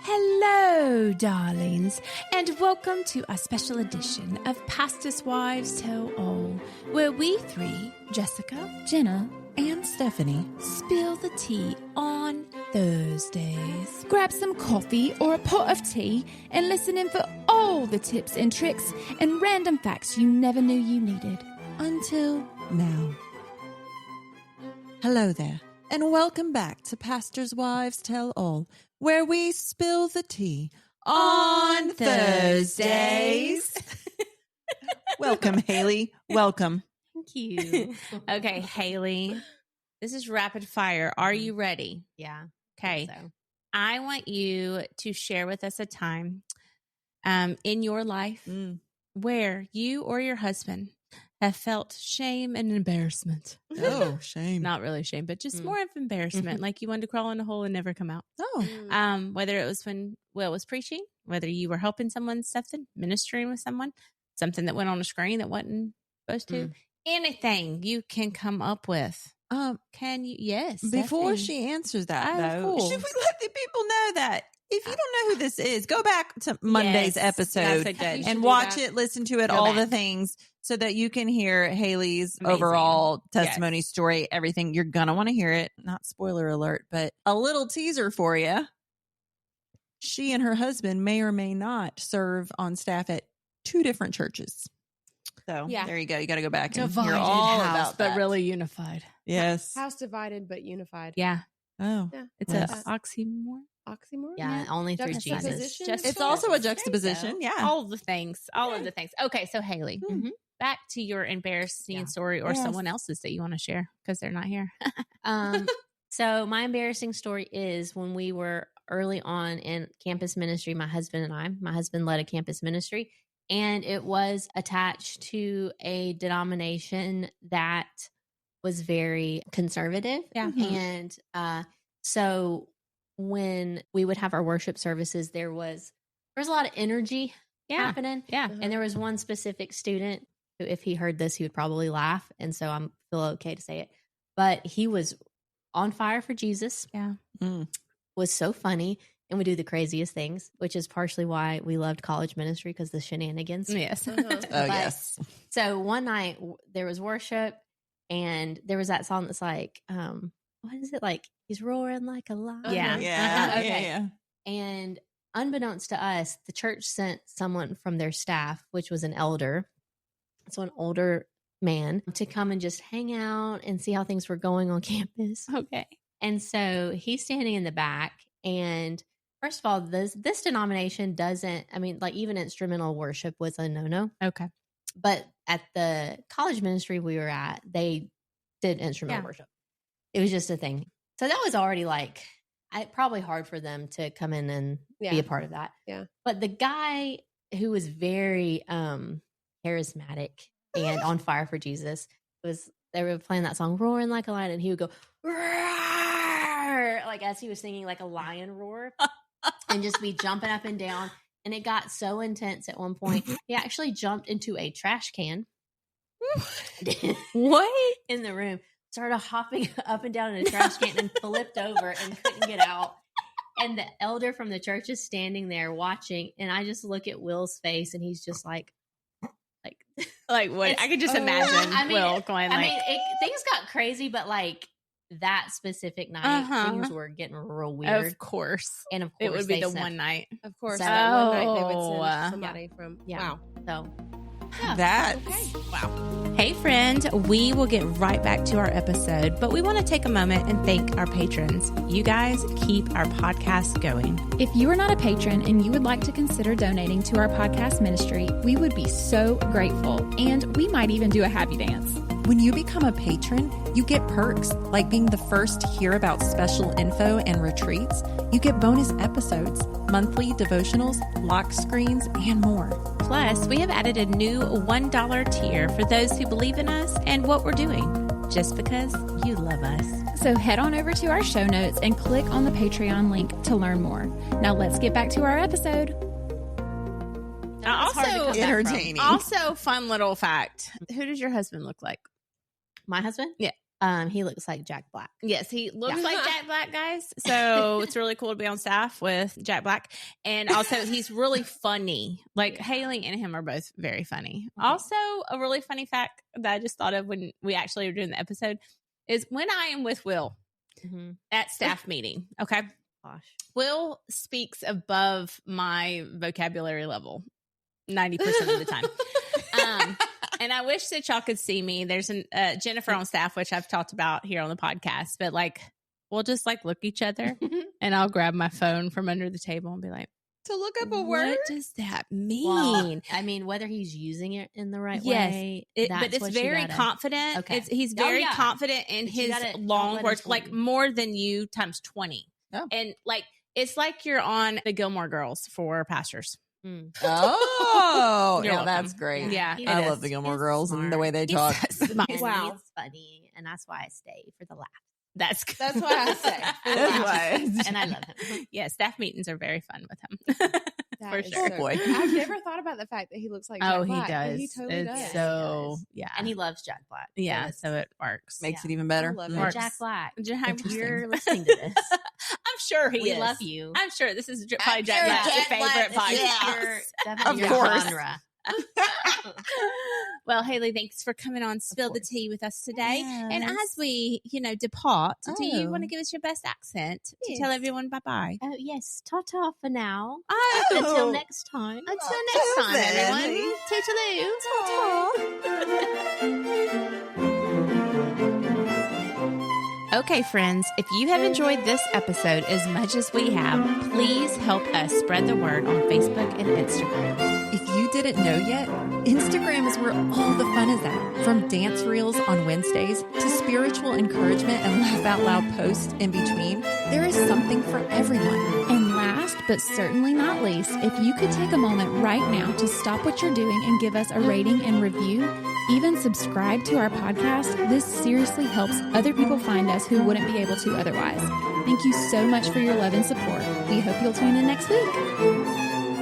Hello, darlings, and welcome to our special edition of Pastors' Wives Tell All, where we three, Jessica, Jenna, and Stephanie, spill the tea on Thursdays. Grab some coffee or a pot of tea and listen in for all the tips and tricks and random facts you never knew you needed. Until now. Hello there, and welcome back to Pastors' Wives Tell All, where we spill the tea on Thursdays. Welcome, Haley. Welcome. Thank you. Okay, Haley, this is rapid fire. Are you ready? Yeah. Okay. So. I want you to share with us a time in your life where you or your husband have felt shame and embarrassment. Oh, shame. Not really shame, but just more of embarrassment. Like you wanted to crawl in a hole and never come out. Oh. Whether it was when Will was preaching, whether you were helping someone, something, ministering with someone, something that went on a screen that wasn't supposed to. Anything you can come up with. Can you? Yes. Before Stephanie. she answers that, Oh, though, cool. should we let the people know that if you don't know who this is, go back to Monday's episode That's a good. and watch it, listen to it, Go all back. the things, so that you can hear Haley's Amazing. overall testimony, story, everything. You're going to want to hear it. Not spoiler alert, but a little teaser for you. She and her husband may or may not serve on staff at 2 different churches. So there you go. You got to go back and hear all about that. but really unified. Yes. House divided but unified. Yeah. Oh. Yeah. It's Yes. an oxymoron. Oxymoron? Yeah, only through Jesus. Juxtaposition? Just- It's also a juxtaposition. Yeah. All of the things. All of the things. Okay, so Haley, back to your embarrassing story or someone else's that you want to share because they're not here. So my embarrassing story is when we were early on in campus ministry, my husband led a campus ministry, and it was attached to a denomination that was very conservative. Yeah. And so when we would have our worship services, there was a lot of energy happening. Yeah. And there was one specific student who, if he heard this, he would probably laugh. And so I feel okay to say it. But he was on fire for Jesus. Yeah. Was so funny. And we do the craziest things, which is partially why we loved college ministry, because the shenanigans. Yes. Oh, yes. So one night there was worship, and there was that song that's like, what is it? Like, he's roaring like a lion. Yeah. Yeah. Okay. Yeah. And unbeknownst to us, the church sent someone from their staff, which was an elder, so an older man, to come and just hang out and see how things were going on campus. Okay. And so he's standing in the back. And first of all, this denomination doesn't, I mean, like, even instrumental worship was a no-no. Okay. But at the college ministry we were at, they did instrumental worship. It was just a thing. So that was already like, probably hard for them to come in and be a part of that. Yeah. But the guy who was very charismatic and on fire for Jesus they were playing that song, Roaring Like a Lion, and he would go, roar, like as he was singing like a lion roar, and just be jumping up and down. And it got so intense at one point, he actually jumped into a trash can. What? In the room, started hopping up and down in a trash can and flipped over and couldn't get out. And the elder from the church is standing there watching, and I just look at Will's face, and he's just like What? I could just imagine Will going like. Things got crazy, but like that specific night, things were getting real weird. Of course. And of course, it would be the sent- one night. Of course. So- That one night they would Oh, send somebody from. Yeah. Wow. So That's Hey, friend, we will get right back to our episode, but we want to take a moment and thank our patrons. You guys keep our podcast going. If you are not a patron and you would like to consider donating to our podcast ministry, we would be so grateful, and we might even do a happy dance. when you become a patron, you get perks like being the first to hear about special info and retreats. You get bonus episodes, monthly devotionals, lock screens, and more. Plus, we have added a new $1 tier for those who believe in us and what we're doing, just because you love us. So head on over to our show notes and click on the Patreon link to learn more. Now let's get back to our episode. Entertaining. Also, fun little fact. Who does your husband look like? My husband? Yeah. He looks like Jack Black. Yes, he looks like Jack Black, guys. So it's really cool to be on staff with Jack Black. And also, he's really funny. Like, Haley and him are both very funny. Okay. Also, a really funny fact that I just thought of when we actually were doing the episode is when I am with Will at staff meeting, okay? Gosh. Will speaks above my vocabulary level 90% of the time. And I wish that y'all could see me. There's an Jennifer on staff, which I've talked about here on the podcast, but like, we'll just like look each other and I'll grab my phone from under the table and be like, To look up a word? what does that mean? Well, I mean, whether he's using it in the right way. But it's very confident. Okay. He's very yeah. confident in But you his gotta- don't long let him words, fool like you. more than you times 20. Oh. And like, it's like you're on the Gilmore Girls for pastors. Oh, You're yeah, welcome. that's great. Yeah, He I is. love the Gilmore He's Girls and the way they He's talk. so smart. And Wow. It's funny, and that's why I stay for the laugh. That's good. That's what I say. That's why. And I love him. Yeah, staff meetings are very fun with him. That For is sure. so Boy. cool. I've never thought about the fact that he looks like Jack Oh, he Black, but does. He totally It's does. so, He yeah. And he loves Jack Black. Yeah, it's- so it works. Makes Yeah. it even better. I love it. Works. Jack Black. Interesting. If you're listening to this, I'm sure he we is. love you. I'm sure this is probably I'm Jack sure Black's Jack favorite Black is- podcast. Yeah. Definitely Of your course. genre. Well, Haley, thanks for coming on Spill the course. Tea with us today. And Yes. as we, depart, do you Oh. want to give us your best accent to Yes. tell everyone bye-bye? Oh, yes. Ta-ta for now. Oh. Until next time. Until next time, then. everyone. Toodaloo. Okay, friends, if you have enjoyed this episode as much as we have, please help us spread the word on Facebook and Instagram. If you didn't know yet, Instagram is where all the fun is at. From dance reels on Wednesdays to spiritual encouragement and laugh out loud posts in between, there is something for everyone. And last but certainly not least, if you could take a moment right now to stop what you're doing and give us a rating and review, even subscribe to our podcast, this seriously helps other people find us who wouldn't be able to otherwise. Thank you so much for your love and support. We hope you'll tune in next week.